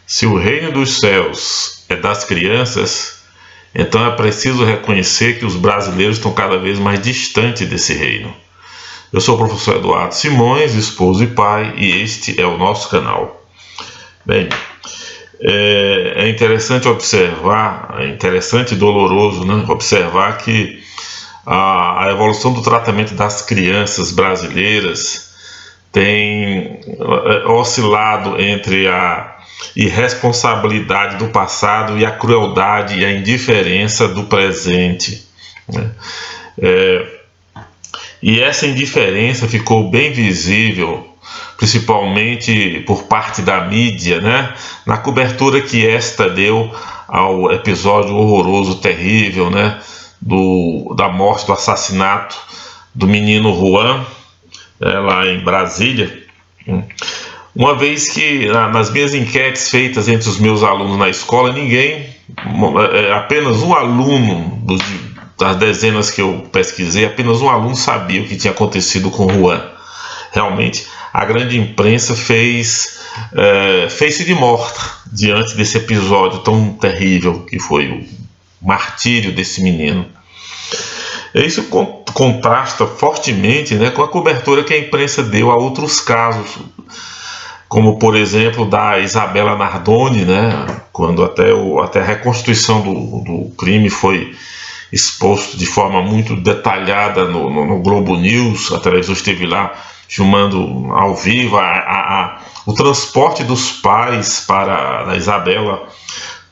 Se o reino dos céus é das crianças, então é preciso reconhecer que os brasileiros estão cada vez mais distantes desse reino. Eu sou o professor Eduardo Simões, esposo e pai, e este é o nosso canal. Bem, é interessante observar, é interessante e doloroso, né, observar que a evolução do tratamento das crianças brasileiras tem oscilado entre a irresponsabilidade do passado e a crueldade e a indiferença do presente, né? E essa indiferença ficou bem visível, principalmente por parte da mídia, né? Na cobertura que esta deu ao episódio horroroso, terrível, né? Da morte, do assassinato do menino Juan, lá em Brasília. Uma vez que nas minhas enquetes feitas entre os meus alunos na escola, apenas um aluno das dezenas que eu pesquisei, apenas um aluno sabia o que tinha acontecido com o Juan. Realmente, a grande imprensa fez-se de morta diante desse episódio tão terrível que foi o martírio desse menino. Isso contrasta fortemente, né, com a cobertura que a imprensa deu a outros casos, como por exemplo da Isabela Nardoni, né, quando até a reconstituição do crime foi exposto de forma muito detalhada no Globo News. A televisão esteve lá filmando ao vivo o transporte dos pais da Isabela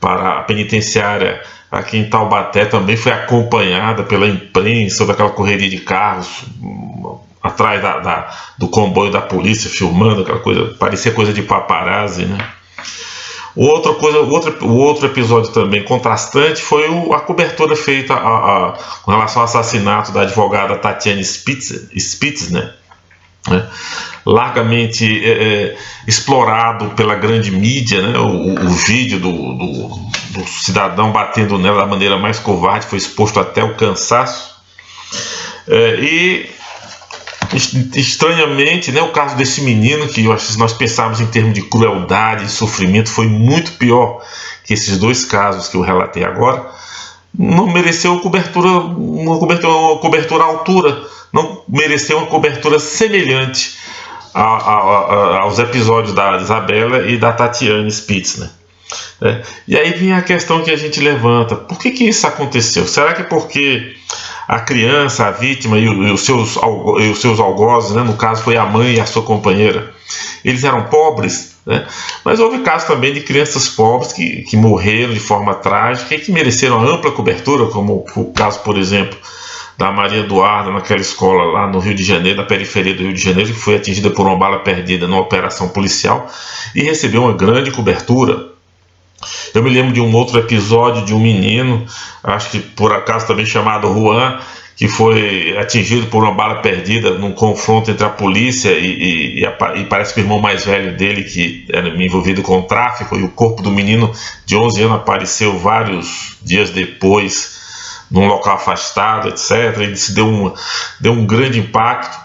para a penitenciária aqui em Taubaté. Também foi acompanhada pela imprensa, daquela correria de carros atrás do comboio da polícia, filmando aquela coisa, parecia coisa de paparazzi, né? O outro episódio também contrastante foi a cobertura feita com relação ao assassinato da advogada Tatiane Spitzner, né? Largamente explorado pela grande mídia, né? O vídeo do cidadão batendo nela da maneira mais covarde foi exposto até o cansaço. E estranhamente, né, o caso desse menino, que se nós pensarmos em termos de crueldade e sofrimento, foi muito pior que esses dois casos que eu relatei agora, não mereceu uma cobertura à altura, não mereceu uma cobertura semelhante aos episódios da Isabela e da Tatiane Spitzner. E aí vem a questão que a gente levanta: por que isso aconteceu? Será que porque a criança, a vítima e os seus algozes, né, no caso foi a mãe e a sua companheira, eles eram pobres, né? Mas houve casos também de crianças pobres que morreram de forma trágica e que mereceram ampla cobertura, como o caso, por exemplo, da Maria Eduarda, naquela escola lá no Rio de Janeiro, na periferia do Rio de Janeiro, que foi atingida por uma bala perdida numa operação policial e recebeu uma grande cobertura. Eu me lembro de um outro episódio de um menino, acho que por acaso também chamado Juan, que foi atingido por uma bala perdida num confronto entre a polícia e parece que o irmão mais velho dele, que era envolvido com o tráfico, e o corpo do menino de 11 anos apareceu vários dias depois num local afastado, etc. E isso deu um grande impacto.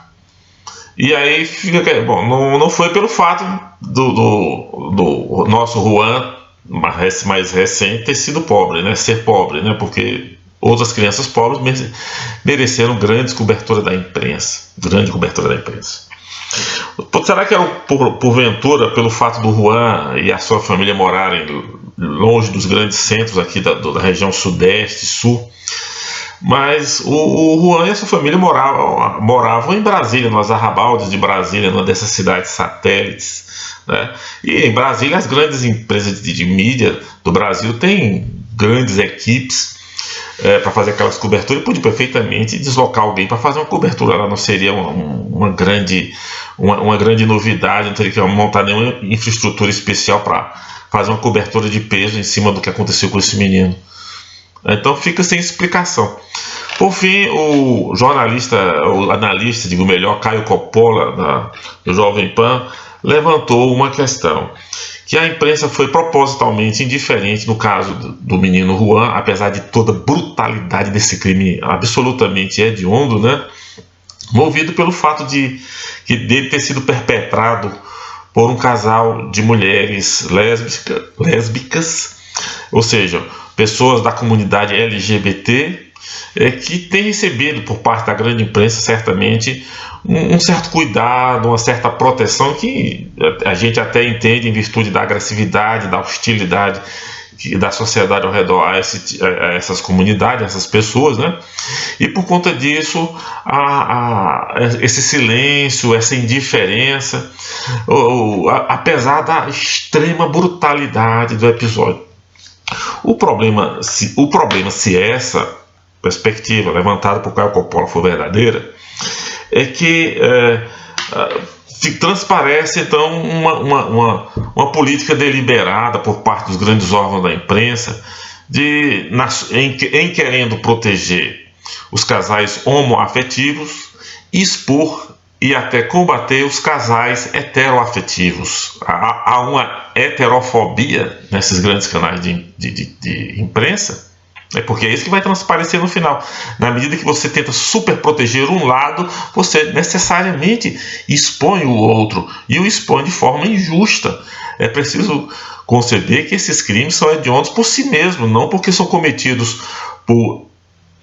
E aí fica, bom, não foi pelo fato do nosso Juan mais recente ter sido pobre, né, ser pobre, né, porque outras crianças pobres mereceram grande cobertura da imprensa. Será que era porventura pelo fato do Juan e a sua família morarem longe dos grandes centros aqui da região sudeste e sul? Mas o Juan e a sua família moravam em Brasília, nos arrabaldes de Brasília, numa dessas cidades satélites, né? E em Brasília as grandes empresas de mídia do Brasil têm grandes equipes para fazer aquelas coberturas, e pode perfeitamente deslocar alguém para fazer uma cobertura lá. Não seria uma grande novidade, não teria que montar nenhuma infraestrutura especial para fazer uma cobertura de peso em cima do que aconteceu com esse menino. Então fica sem explicação. Por fim, o analista, digo melhor, Caio Coppola, do Jovem Pan, levantou uma questão: que a imprensa foi propositalmente indiferente no caso do menino Juan, apesar de toda a brutalidade desse crime absolutamente hediondo, né? Movido pelo fato dele ter sido perpetrado por um casal de mulheres lésbicas, ou seja, pessoas da comunidade LGBT, que tem recebido por parte da grande imprensa, certamente, um certo cuidado, uma certa proteção que a gente até entende em virtude da agressividade, da hostilidade da sociedade ao redor a essas comunidades, a essas pessoas, né? E por conta disso, esse silêncio, essa indiferença, apesar da extrema brutalidade do episódio. O problema, se essa perspectiva levantada por Caio Coppola for verdadeira, é que transparece então uma política deliberada por parte dos grandes órgãos da imprensa em querendo proteger os casais homoafetivos, expor e até combater os casais heteroafetivos. Há uma heterofobia nesses grandes canais de imprensa, porque é isso que vai transparecer no final. Na medida que você tenta super proteger um lado, você necessariamente expõe o outro, e o expõe de forma injusta. É preciso conceber que esses crimes são hediondos por si mesmos, não porque são cometidos por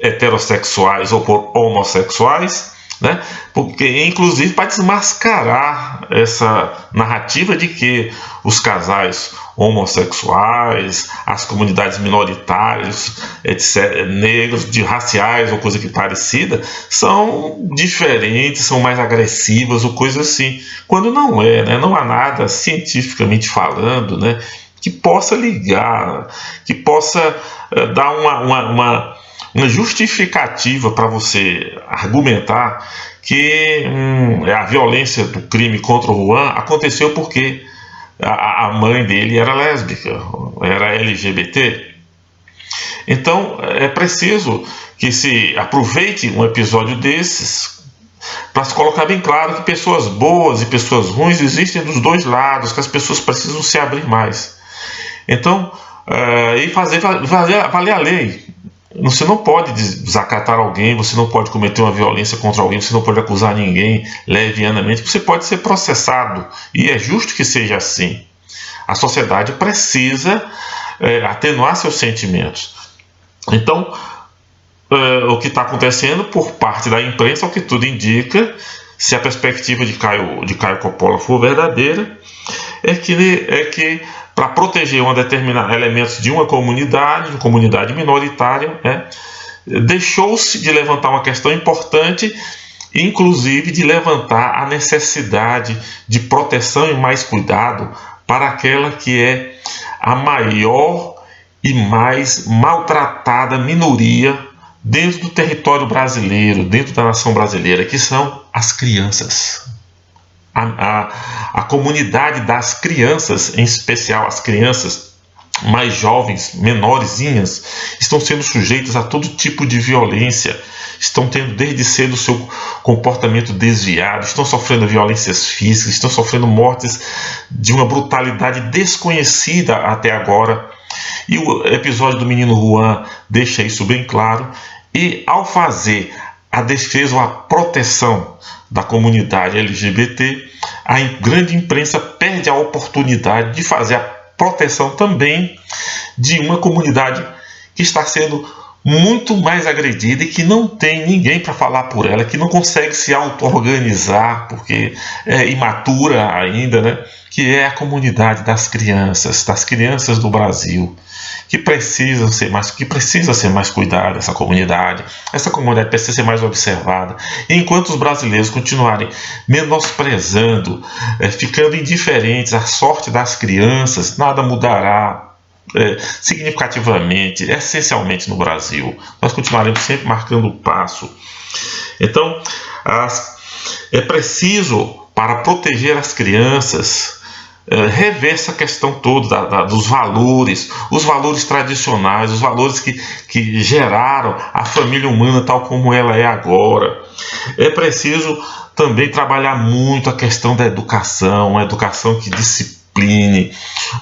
heterossexuais ou por homossexuais, né? Porque, inclusive, para desmascarar essa narrativa de que os casais homossexuais, as comunidades minoritárias, etc., negros, raciais ou coisa que parecida, são diferentes, são mais agressivas ou coisa assim, quando não é, né? Não há nada cientificamente falando, né, que possa ligar, que possa dar uma justificativa para você argumentar que a violência do crime contra o Juan aconteceu porque a mãe dele era lésbica, era LGBT. Então é preciso que se aproveite um episódio desses para se colocar bem claro que pessoas boas e pessoas ruins existem dos dois lados, que as pessoas precisam se abrir mais. Então, e fazer valer a lei. Você não pode desacatar alguém, você não pode cometer uma violência contra alguém, você não pode acusar ninguém levianamente, você pode ser processado, e é justo que seja assim. A sociedade precisa atenuar seus sentimentos. Então, o que está acontecendo por parte da imprensa, o que tudo indica, se a perspectiva de Caio Coppola for verdadeira, é que para proteger elementos de uma comunidade minoritária, deixou-se de levantar uma questão importante, inclusive de levantar a necessidade de proteção e mais cuidado para aquela que é a maior e mais maltratada minoria dentro do território brasileiro, dentro da nação brasileira, que são as crianças. A comunidade das crianças, em especial as crianças mais jovens, menorzinhas, estão sendo sujeitas a todo tipo de violência, estão tendo desde cedo o seu comportamento desviado, estão sofrendo violências físicas, estão sofrendo mortes de uma brutalidade desconhecida até agora. E o episódio do menino Juan deixa isso bem claro, e ao fazer a defesa ou a proteção da comunidade LGBT, a grande imprensa perde a oportunidade de fazer a proteção também de uma comunidade que está sendo muito mais agredida e que não tem ninguém para falar por ela, que não consegue se auto-organizar porque é imatura ainda, né? Que é a comunidade das crianças do Brasil, que precisa ser mais cuidada, essa comunidade precisa ser mais observada. E enquanto os brasileiros continuarem menosprezando, ficando indiferentes à sorte das crianças, nada mudará significativamente, essencialmente no Brasil. Nós continuaremos sempre marcando o passo. Então, é preciso, para proteger as crianças, rever essa questão toda dos valores, os valores tradicionais, os valores que geraram a família humana tal como ela é agora. É preciso também trabalhar muito a questão da educação, uma educação que discipline,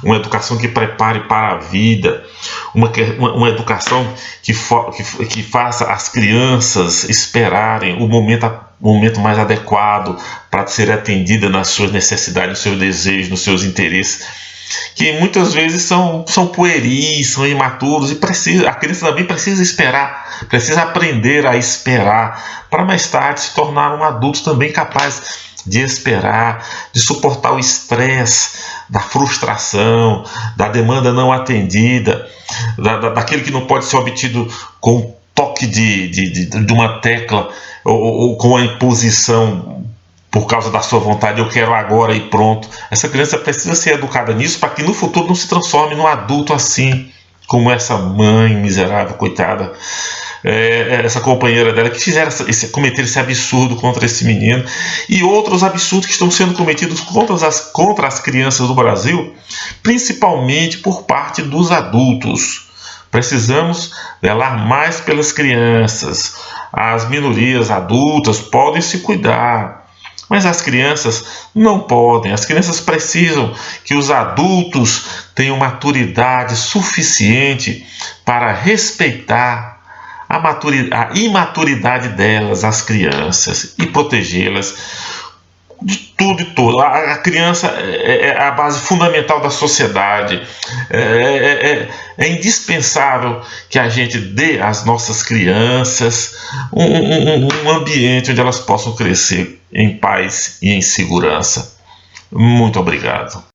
uma educação que prepare para a vida, uma educação que faça as crianças esperarem o momento momento mais adequado para ser atendida nas suas necessidades, nos seus desejos, nos seus interesses, que muitas vezes são pueris, são imaturos, e a criança também precisa esperar, precisa aprender a esperar, para mais tarde se tornar um adulto também capaz de esperar, de suportar o estresse, da frustração, da demanda não atendida, daquele que não pode ser obtido com o toque de uma tecla, ou com a imposição por causa da sua vontade, eu quero agora e pronto. Essa criança precisa ser educada nisso para que no futuro não se transforme num adulto assim, como essa mãe miserável, coitada, essa companheira dela, que cometeram esse absurdo contra esse menino, e outros absurdos que estão sendo cometidos contra as crianças do Brasil, principalmente por parte dos adultos. Precisamos velar mais pelas crianças. As minorias adultas podem se cuidar, mas as crianças não podem. As crianças precisam que os adultos tenham maturidade suficiente para respeitar a imaturidade delas, as crianças, e protegê-las de tudo e todo. A criança é a base fundamental da sociedade. É indispensável que a gente dê às nossas crianças um ambiente onde elas possam crescer em paz e em segurança. Muito obrigado.